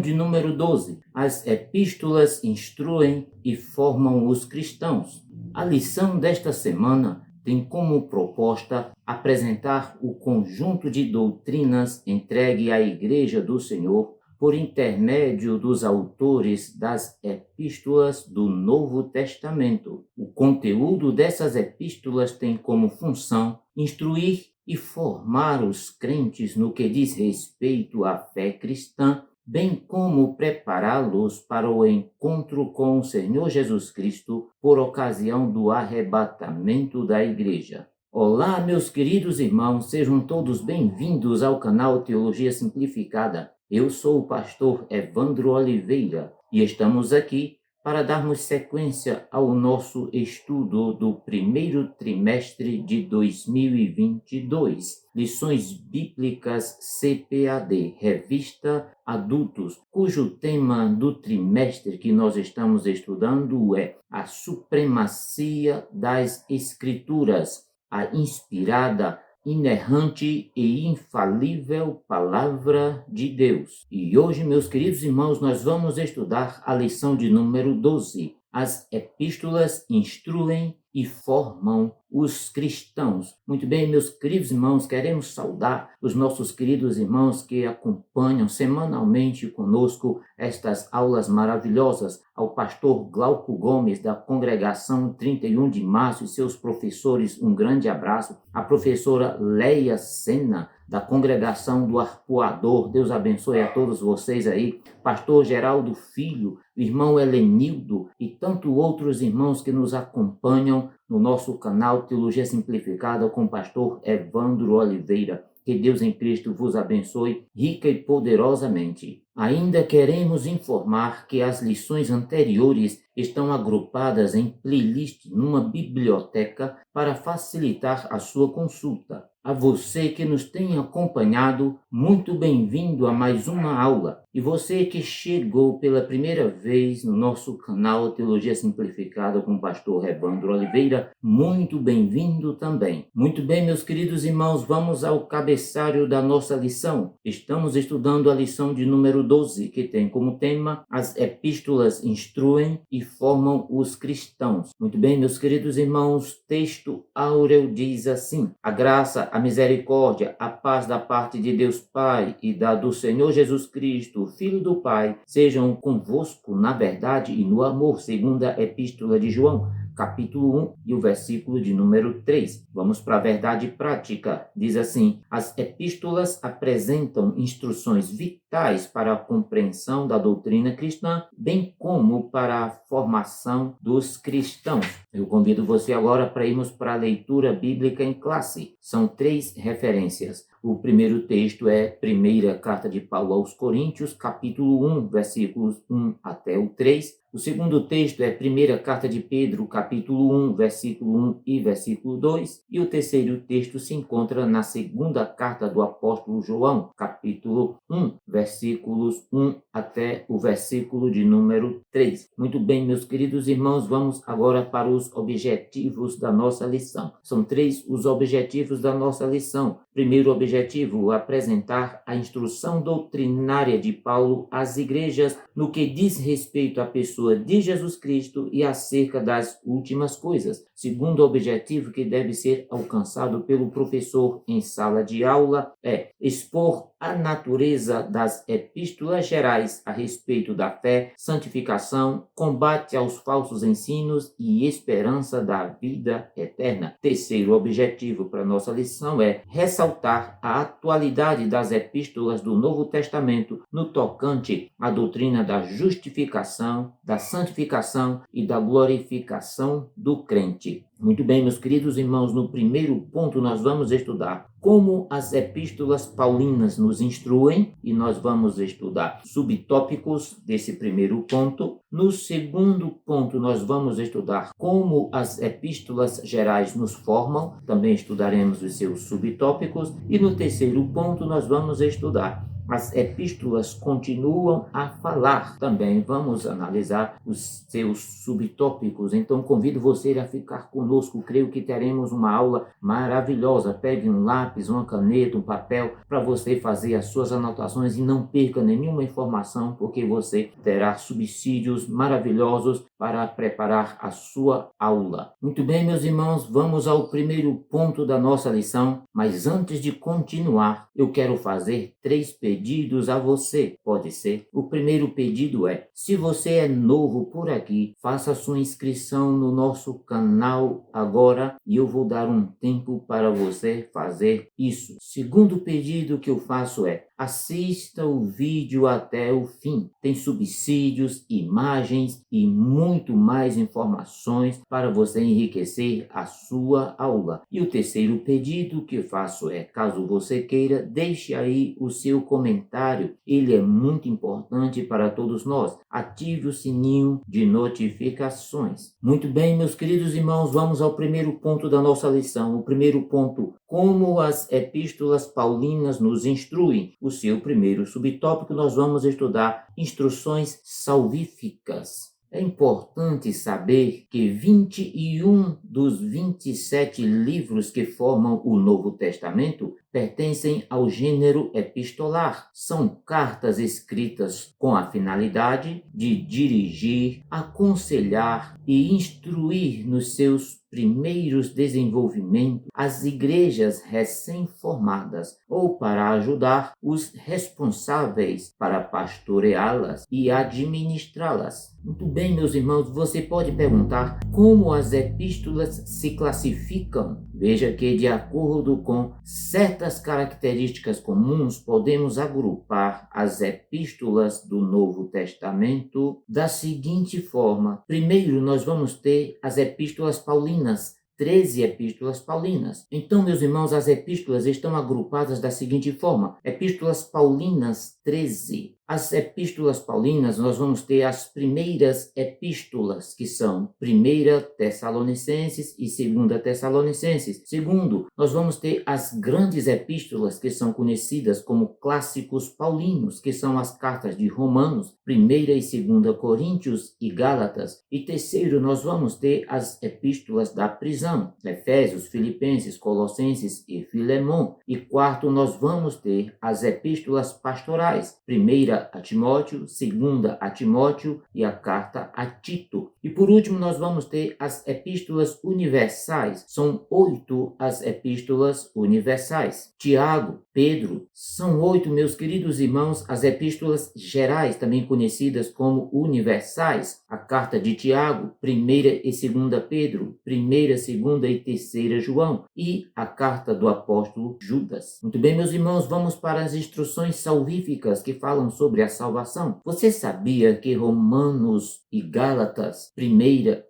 de número 12. As epístolas instruem e formam os cristãos. A lição desta semana tem como proposta apresentar o conjunto de doutrinas entregue à Igreja do Senhor por intermédio dos autores das epístolas do Novo Testamento. O conteúdo dessas epístolas tem como função instruir e formar os crentes no que diz respeito à fé cristã, bem como prepará-los para o encontro com o Senhor Jesus Cristo por ocasião do arrebatamento da Igreja. Olá, meus queridos irmãos, sejam todos bem-vindos ao canal Teologia Simplificada. Eu sou o pastor Evandro Oliveira e estamos aqui para darmos sequência ao nosso estudo do primeiro trimestre de 2022, Lições Bíblicas CPAD, Revista Adultos, cujo tema do trimestre que nós estamos estudando é a supremacia das Escrituras, a inspirada, inerrante e infalível Palavra de Deus. E hoje, meus queridos irmãos, nós vamos estudar a lição de número 12. As epístolas instruem e formam os cristãos. Muito bem, meus queridos irmãos, queremos saudar os nossos queridos irmãos que acompanham semanalmente conosco estas aulas maravilhosas, ao pastor Glauco Gomes, da Congregação 31 de Março, e seus professores, um grande abraço. A professora Leia Sena, da Congregação do Arpoador, Deus abençoe a todos vocês aí. Pastor Geraldo Filho, irmão Helenildo e tanto outros irmãos que nos acompanham no nosso canal Teologia Simplificada com o pastor Evandro Oliveira. Que Deus em Cristo vos abençoe rica e poderosamente. Ainda queremos informar que as lições anteriores estão agrupadas em playlist numa biblioteca para facilitar a sua consulta. A você que nos tem acompanhado, muito bem-vindo a mais uma aula. E você que chegou pela primeira vez no nosso canal Teologia Simplificada com o pastor Evandro Oliveira, muito bem-vindo também. Muito bem, meus queridos irmãos, vamos ao cabeçalho da nossa lição. Estamos estudando a lição de número 12, que tem como tema as epístolas instruem e formam os cristãos. Muito bem, meus queridos irmãos, texto áureo diz assim: a graça, a misericórdia, a paz da parte de Deus Pai e da do Senhor Jesus Cristo, Filho do Pai, sejam convosco na verdade e no amor, segundo a epístola de João, capítulo 1 e o versículo de número 3. Vamos para a verdade prática. Diz assim: as epístolas apresentam instruções vitais para a compreensão da doutrina cristã, bem como para a formação dos cristãos. Eu convido você agora para irmos para a leitura bíblica em classe. São 3 referências. O primeiro texto é a primeira carta de Paulo aos Coríntios, capítulo 1, versículos 1 até o 3. O segundo texto é a primeira carta de Pedro, capítulo 1, versículo 1 e versículo 2. E o terceiro texto se encontra na segunda carta do apóstolo João, capítulo 1, versículos 1 até o versículo de número 3. Muito bem, meus queridos irmãos, vamos agora para os objetivos da nossa lição. São 3 os objetivos da nossa lição. Primeiro objetivo, apresentar a instrução doutrinária de Paulo às igrejas no que diz respeito à pessoa de Jesus Cristo e acerca das últimas coisas. Segundo objetivo que deve ser alcançado pelo professor em sala de aula é expor a natureza das epístolas gerais a respeito da fé, santificação, combate aos falsos ensinos e esperança da vida eterna. Terceiro objetivo para nossa lição é ressaltar a atualidade das epístolas do Novo Testamento no tocante à doutrina da justificação, da santificação e da glorificação do crente. Muito bem, meus queridos irmãos, no primeiro ponto nós vamos estudar como as epístolas paulinas nos instruem e nós vamos estudar subtópicos desse primeiro ponto. No segundo ponto nós vamos estudar como as epístolas gerais nos formam, também estudaremos os seus subtópicos. E no terceiro ponto nós vamos estudar as epístolas continuam a falar. Também vamos analisar os seus subtópicos. Então convido você a ficar conosco. Creio que teremos uma aula maravilhosa. Pegue um lápis, uma caneta, um papel para você fazer as suas anotações e não perca nenhuma informação, porque você terá subsídios maravilhosos para preparar a sua aula. Muito bem, meus irmãos, vamos ao primeiro ponto da nossa lição, mas antes de continuar, eu quero fazer 3 pedidos a você, pode ser? O primeiro pedido é, se você é novo por aqui, faça sua inscrição no nosso canal agora e eu vou dar um tempo para você fazer isso. Segundo pedido que eu faço é, assista o vídeo até o fim. Tem subsídios, imagens e muito mais informações para você enriquecer a sua aula. E o terceiro pedido que eu faço é, caso você queira, deixe aí o seu comentário. Ele é muito importante para todos nós. Ative o sininho de notificações. Muito bem, meus queridos irmãos, vamos ao primeiro ponto da nossa lição. O primeiro ponto, como as epístolas paulinas nos instruem. O seu primeiro subtópico, nós vamos estudar instruções salvíficas. É importante saber que 21 dos 27 livros que formam o Novo Testamento pertencem ao gênero epistolar. São cartas escritas com a finalidade de dirigir, aconselhar e instruir nos seus primeiros desenvolvimentos as igrejas recém-formadas ou para ajudar os responsáveis para pastoreá-las e administrá-las. Muito bem, meus irmãos, você pode perguntar como as epístolas se classificam. Veja que, de acordo com certas características comuns, podemos agrupar as epístolas do Novo Testamento da seguinte forma. Primeiro, nós vamos ter as epístolas paulinas, 13 epístolas paulinas. Então, meus irmãos, as epístolas estão agrupadas da seguinte forma. Epístolas paulinas, 13. As epístolas paulinas, nós vamos ter as primeiras epístolas, que são 1 Tessalonicenses e 2 Tessalonicenses. Segundo, nós vamos ter as grandes epístolas, que são conhecidas como clássicos paulinos, que são as cartas de Romanos, 1 e 2 Coríntios e Gálatas. E terceiro, nós vamos ter as epístolas da prisão, Efésios, Filipenses, Colossenses e Filemon. E quarto, nós vamos ter as epístolas pastorais, 1 a Timóteo, 2 a Timóteo e a carta a Tito. E por último, nós vamos ter as epístolas universais. São 8 as epístolas universais. Tiago, Pedro, são 8, meus queridos irmãos, as epístolas gerais, também conhecidas como universais. A carta de Tiago, 1 e 2 Pedro, 1, 2 e 3 João e a carta do apóstolo Judas. Muito bem, meus irmãos, vamos para as instruções salvíficas que falam sobre a salvação. Você sabia que Romanos e Gálatas, 1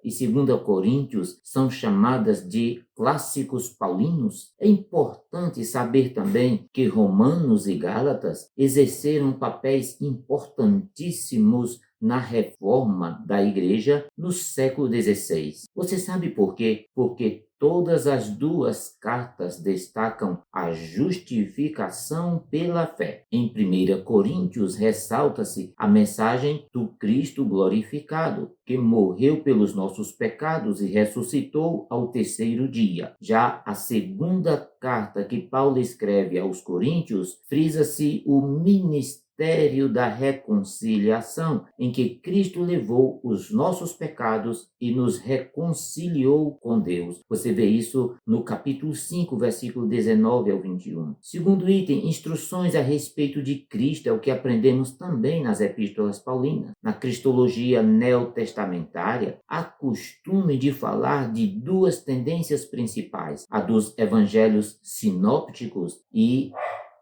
e 2 Coríntios, são chamadas de clássicos paulinos? É importante saber também que Romanos e Gálatas exerceram papéis importantíssimos na reforma da igreja no século XVI. Você sabe por quê? Porque todas as duas cartas destacam a justificação pela fé. Em 1 Coríntios ressalta-se a mensagem do Cristo glorificado, que morreu pelos nossos pecados e ressuscitou ao terceiro dia. Já a segunda carta que Paulo escreve aos Coríntios frisa-se o ministério da reconciliação, em que Cristo levou os nossos pecados e nos reconciliou com Deus. Você vê isso no capítulo 5, versículo 19 ao 21. Segundo item, instruções a respeito de Cristo, é o que aprendemos também nas epístolas paulinas. Na cristologia neotestamentária, há costume de falar de duas tendências principais, a dos evangelhos sinópticos e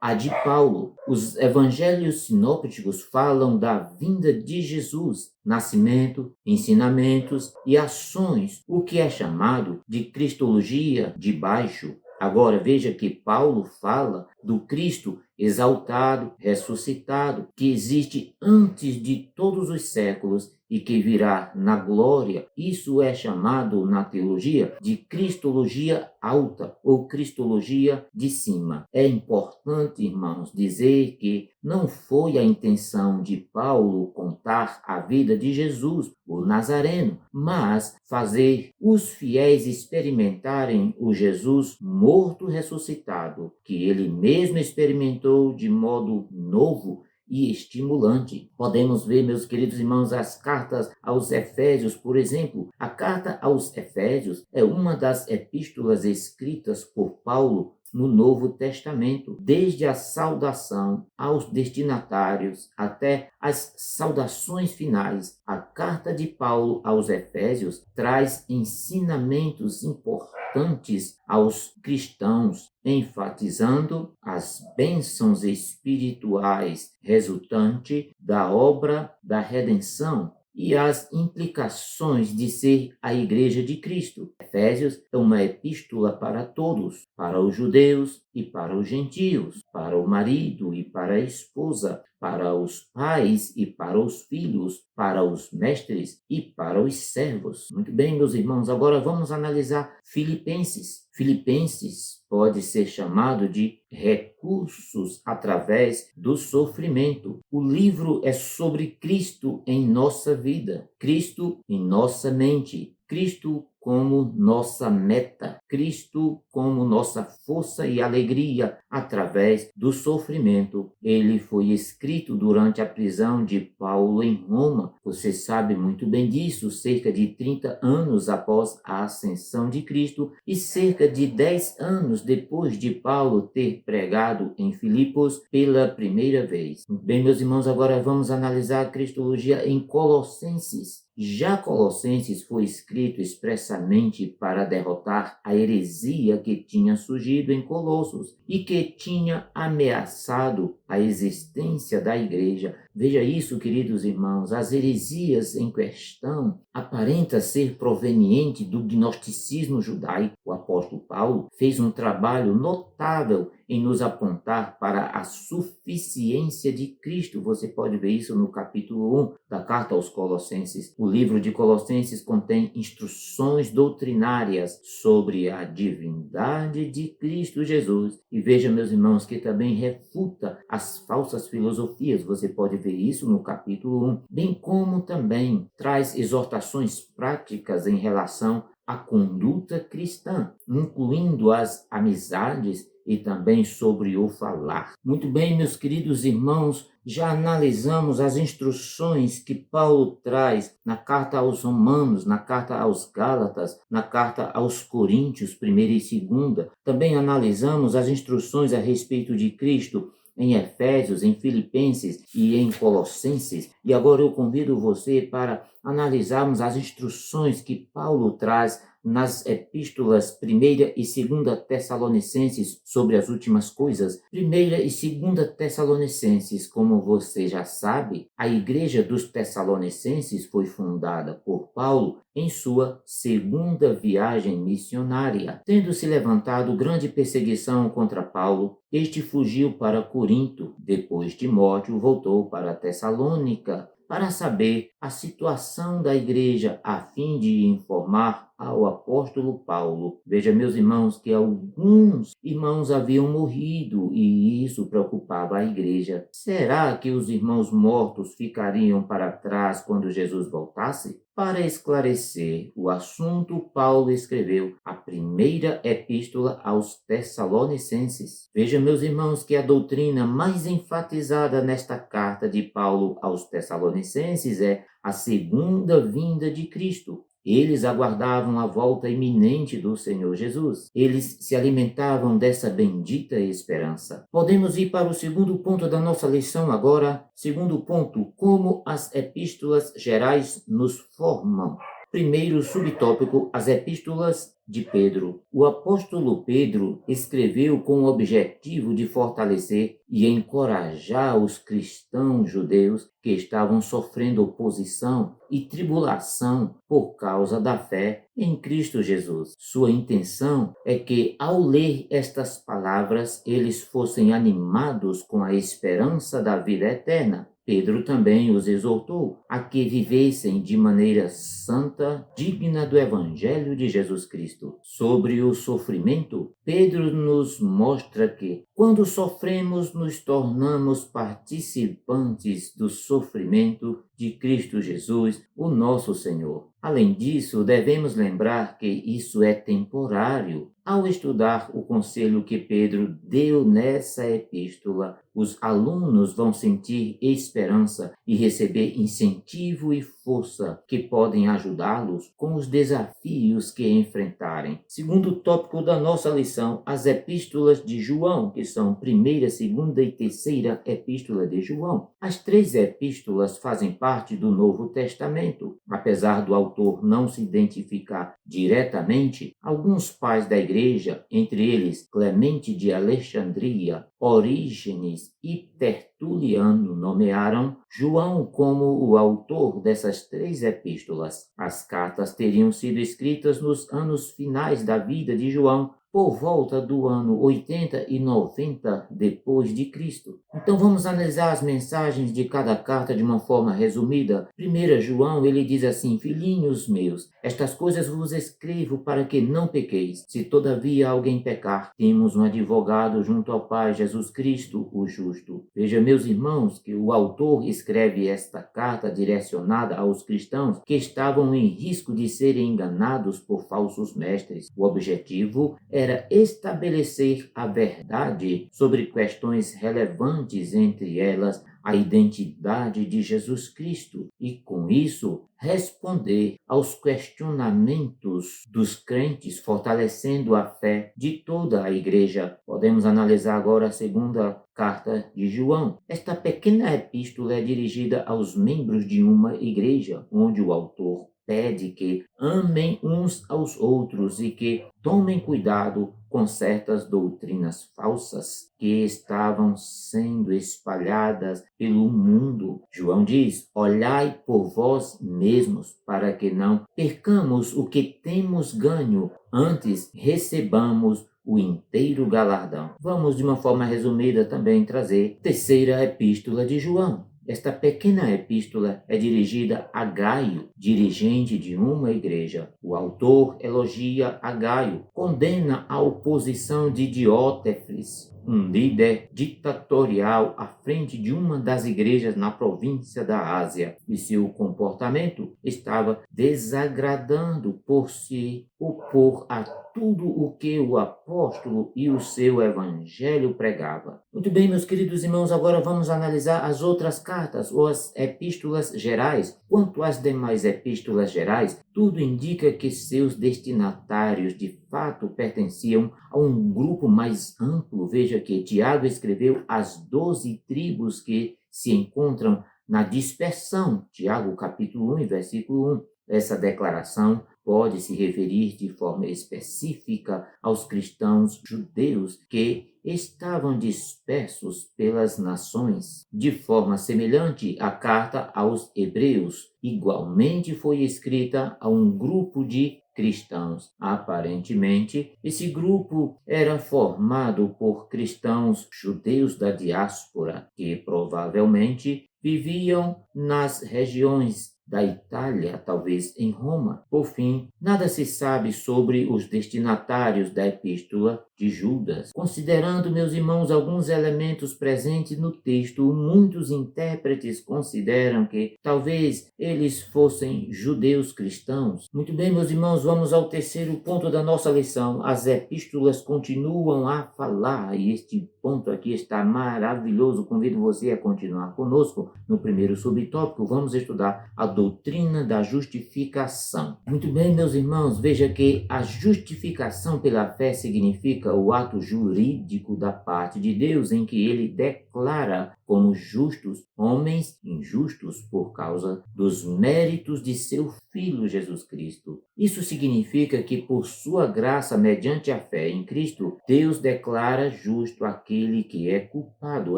a de Paulo. Os evangelhos sinópticos falam da vinda de Jesus, nascimento, ensinamentos e ações, o que é chamado de cristologia de baixo. Agora veja que Paulo fala do Cristo exaltado, ressuscitado, que existe antes de todos os séculos e que virá na glória. Isso é chamado na teologia de cristologia alta ou cristologia de cima. É importante, irmãos, dizer que não foi a intenção de Paulo contar a vida de Jesus, o Nazareno, mas fazer os fiéis experimentarem o Jesus morto ressuscitado, que ele mesmo experimentou de modo novo e estimulante. Podemos ver, meus queridos irmãos, as cartas aos Efésios, por exemplo. A carta aos Efésios é uma das epístolas escritas por Paulo no Novo Testamento, desde a saudação aos destinatários até as saudações finais. A carta de Paulo aos Efésios traz ensinamentos importantes aos cristãos, enfatizando as bênçãos espirituais resultantes da obra da redenção e as implicações de ser a Igreja de Cristo. Efésios é uma epístola para todos, para os judeus e para os gentios, para o marido e para a esposa, para os pais e para os filhos, para os mestres e para os servos. Muito bem, meus irmãos, agora vamos analisar Filipenses. Filipenses pode ser chamado de recursos através do sofrimento. O livro é sobre Cristo em nossa vida, Cristo em nossa mente, Cristo como nossa meta, Cristo como nossa força e alegria através do sofrimento. Ele foi escrito durante a prisão de Paulo em Roma. Você sabe muito bem disso, cerca de 30 anos após a ascensão de Cristo e cerca de 10 anos depois de Paulo ter pregado em Filipos pela primeira vez. Bem, meus irmãos, agora vamos analisar a cristologia em Colossenses. Já Colossenses foi escrito expressamente para derrotar a heresia que tinha surgido em Colossos e que tinha ameaçado a existência da igreja. Veja isso, queridos irmãos, as heresias em questão aparenta ser proveniente do gnosticismo judaico. O apóstolo Paulo fez um trabalho notável em nos apontar para a suficiência de Cristo. Você pode ver isso no capítulo 1 da carta aos Colossenses. O livro de Colossenses contém instruções doutrinárias sobre a divindade de Cristo Jesus. E veja, meus irmãos, que também refuta as falsas filosofias. Você pode ver isso no capítulo 1, bem como também traz exortações práticas em relação à conduta cristã, incluindo as amizades e também sobre o falar. Muito bem, meus queridos irmãos, já analisamos as instruções que Paulo traz na carta aos Romanos, na carta aos Gálatas, na carta aos Coríntios, 1ª e 2ª. Também analisamos as instruções a respeito de Cristo em Efésios, em Filipenses e em Colossenses. E agora eu convido você para analisarmos as instruções que Paulo traz nas epístolas 1ª e 2ª Tessalonicenses sobre as últimas coisas. 1ª e 2ª Tessalonicenses, como você já sabe, a igreja dos Tessalonicenses foi fundada por Paulo em sua segunda viagem missionária. Tendo se levantado grande perseguição contra Paulo, este fugiu para Corinto. Depois de Timóteo, voltou para Tessalônica para saber a situação da igreja, a fim de informar ao apóstolo Paulo. Veja, meus irmãos, que alguns irmãos haviam morrido e isso preocupava a igreja. Será que os irmãos mortos ficariam para trás quando Jesus voltasse? Para esclarecer o assunto, Paulo escreveu a primeira epístola aos Tessalonicenses. Veja, meus irmãos, que a doutrina mais enfatizada nesta carta de Paulo aos Tessalonicenses é a segunda vinda de Cristo. Eles aguardavam a volta iminente do Senhor Jesus. Eles se alimentavam dessa bendita esperança. Podemos ir para o segundo ponto da nossa lição agora. Segundo ponto, como as epístolas gerais nos formam. Primeiro subtópico, as epístolas de Pedro. O apóstolo Pedro escreveu com o objetivo de fortalecer e encorajar os cristãos judeus que estavam sofrendo oposição e tribulação por causa da fé em Cristo Jesus. Sua intenção é que, ao ler estas palavras, eles fossem animados com a esperança da vida eterna. Pedro também os exortou a que vivessem de maneira santa, digna do Evangelho de Jesus Cristo. Sobre o sofrimento, Pedro nos mostra que, quando sofremos, nos tornamos participantes do sofrimento de Cristo Jesus, o nosso Senhor. Além disso, devemos lembrar que isso é temporário. Ao estudar o conselho que Pedro deu nessa epístola, os alunos vão sentir esperança e receber incentivo e força que podem ajudá-los com os desafios que enfrentarem. Segundo tópico da nossa lição, as epístolas de João, que são primeira, segunda e terceira epístola de João. As três epístolas fazem parte do Novo Testamento. Apesar do autor não se identificar diretamente, alguns pais da igreja, entre eles Clemente de Alexandria, Orígenes e Tertuliano, nomearam João como o autor dessas três epístolas. As cartas teriam sido escritas nos anos finais da vida de João, por volta do ano 80 e 90 depois de Cristo. Então vamos analisar as mensagens de cada carta de uma forma resumida. Primeira João, ele diz assim: filhinhos meus, estas coisas vos escrevo para que não pequeis. Se todavia alguém pecar, temos um advogado junto ao Pai, Jesus Cristo, o justo. Veja, meus irmãos, que o autor escreve esta carta direcionada aos cristãos que estavam em risco de serem enganados por falsos mestres. O objetivo era estabelecer a verdade sobre questões relevantes, entre elas a identidade de Jesus Cristo, e com isso responder aos questionamentos dos crentes, fortalecendo a fé de toda a igreja. Podemos analisar agora a segunda carta de João. Esta pequena epístola é dirigida aos membros de uma igreja, onde o autor pede que amem uns aos outros e que tomem cuidado com certas doutrinas falsas que estavam sendo espalhadas pelo mundo. João diz: olhai por vós mesmos, para que não percamos o que temos ganho, antes recebamos o inteiro galardão. Vamos, de uma forma resumida, também trazer a terceira epístola de João. Esta pequena epístola é dirigida a Gaio, dirigente de uma igreja. O autor elogia a Gaio, condena a oposição de Diótrefes, um líder ditatorial à frente de uma das igrejas na província da Ásia, e seu comportamento estava desagradando por se opor a tudo o que o apóstolo e o seu evangelho pregava. Muito bem, meus queridos irmãos, agora vamos analisar as outras cartas ou as epístolas gerais. Quanto às demais epístolas gerais, tudo indica que seus destinatários de fato pertenciam a um grupo mais amplo. Veja que Tiago escreveu as 12 tribos que se encontram na dispersão. Tiago, capítulo 1, versículo 1. Essa declaração pode se referir de forma específica aos cristãos judeus que estavam dispersos pelas nações. De forma semelhante, a carta aos Hebreus igualmente foi escrita a um grupo de cristãos. Aparentemente, esse grupo era formado por cristãos judeus da diáspora, que provavelmente viviam nas regiões da Itália, talvez em Roma. Por fim, nada se sabe sobre os destinatários da epístola de Judas. Considerando, meus irmãos, alguns elementos presentes no texto, muitos intérpretes consideram que talvez eles fossem judeus cristãos. Muito bem, meus irmãos, vamos ao terceiro ponto da nossa lição. As epístolas continuam a falar, e este ponto aqui está maravilhoso. Convido você a continuar conosco. No primeiro subtópico, vamos estudar a doutrina da justificação. Muito bem, meus irmãos, veja que a justificação pela fé significa o ato jurídico da parte de Deus em que ele declara como justos, homens injustos por causa dos méritos de seu Filho Jesus Cristo. Isso significa que, por sua graça, mediante a fé em Cristo, Deus declara justo aquele que é culpado.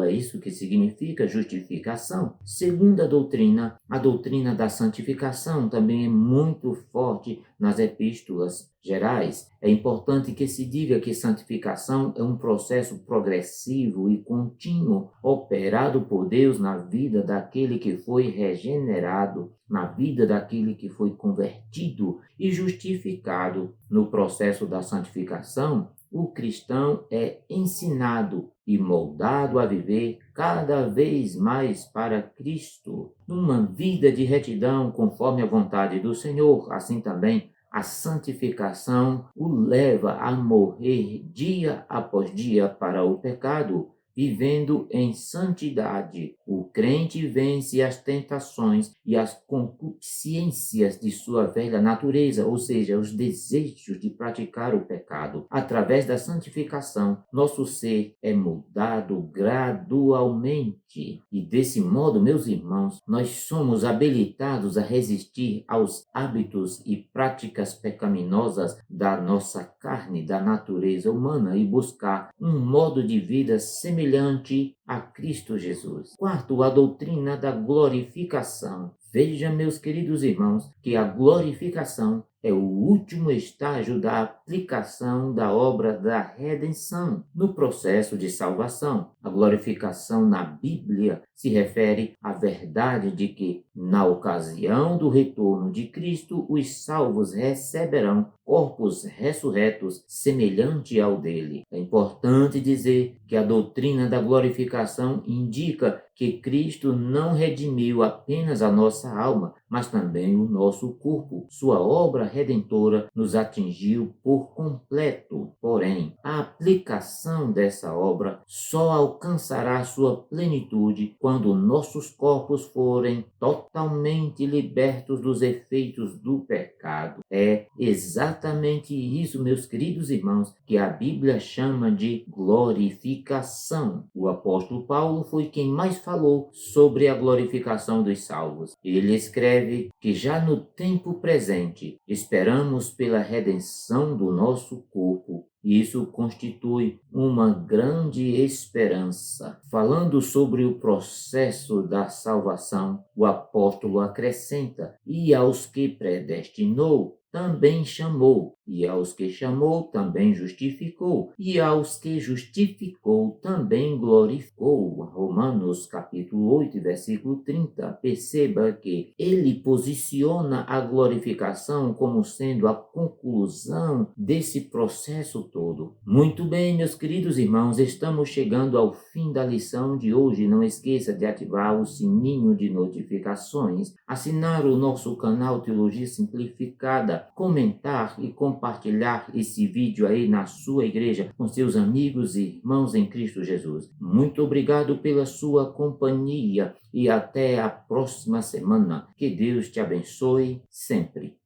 É isso que significa justificação. Segunda doutrina, a doutrina da santificação também é muito forte nas epístolas gerais. É importante que se diga que santificação é um processo progressivo e contínuo operado por Deus na vida daquele que foi regenerado, na vida daquele que foi convertido e justificado. No processo da santificação, o cristão é ensinado e moldado a viver cada vez mais para Cristo, numa vida de retidão conforme a vontade do Senhor. Assim também a santificação o leva a morrer dia após dia para o pecado, vivendo em santidade. O crente vence as tentações e as concupiscências de sua velha natureza, ou seja, os desejos de praticar o pecado. Através da santificação, nosso ser é mudado gradualmente. E desse modo, meus irmãos, nós somos habilitados a resistir aos hábitos e práticas pecaminosas da nossa carne, da natureza humana, e buscar um modo de vida semelhante a Cristo Jesus. Quarto, a doutrina da glorificação. Veja, meus queridos irmãos, que a glorificação é o último estágio da aplicação da obra da redenção no processo de salvação. A glorificação na Bíblia se refere à verdade de que, na ocasião do retorno de Cristo, os salvos receberão corpos ressurretos semelhante ao dele. É importante dizer que a doutrina da glorificação indica que Cristo não redimiu apenas a nossa alma, mas também o nosso corpo. Sua obra redentora nos atingiu por completo. Porém, a aplicação dessa obra só alcançará sua plenitude quando nossos corpos forem totalmente libertos dos efeitos do pecado. É exatamente isso, meus queridos irmãos, que a Bíblia chama de glorificação. O apóstolo Paulo foi quem mais falou sobre a glorificação dos salvos. Ele escreve que já no tempo presente esperamos pela redenção do nosso corpo. Isso constitui uma grande esperança. Falando sobre o processo da salvação, o apóstolo acrescenta: e aos que predestinou, também chamou, e aos que chamou, também justificou, e aos que justificou, também glorificou. Romanos capítulo 8, versículo 30. Perceba que ele posiciona a glorificação como sendo a conclusão desse processo todo. Muito bem, meus queridos irmãos, estamos chegando ao fim da lição de hoje. Não esqueça de ativar o sininho de notificações, assinar o nosso canal Teologia Simplificada, comentar e compartilhar esse vídeo aí na sua igreja com seus amigos e irmãos em Cristo Jesus. Muito obrigado pela sua companhia e até a próxima semana. Que Deus te abençoe sempre.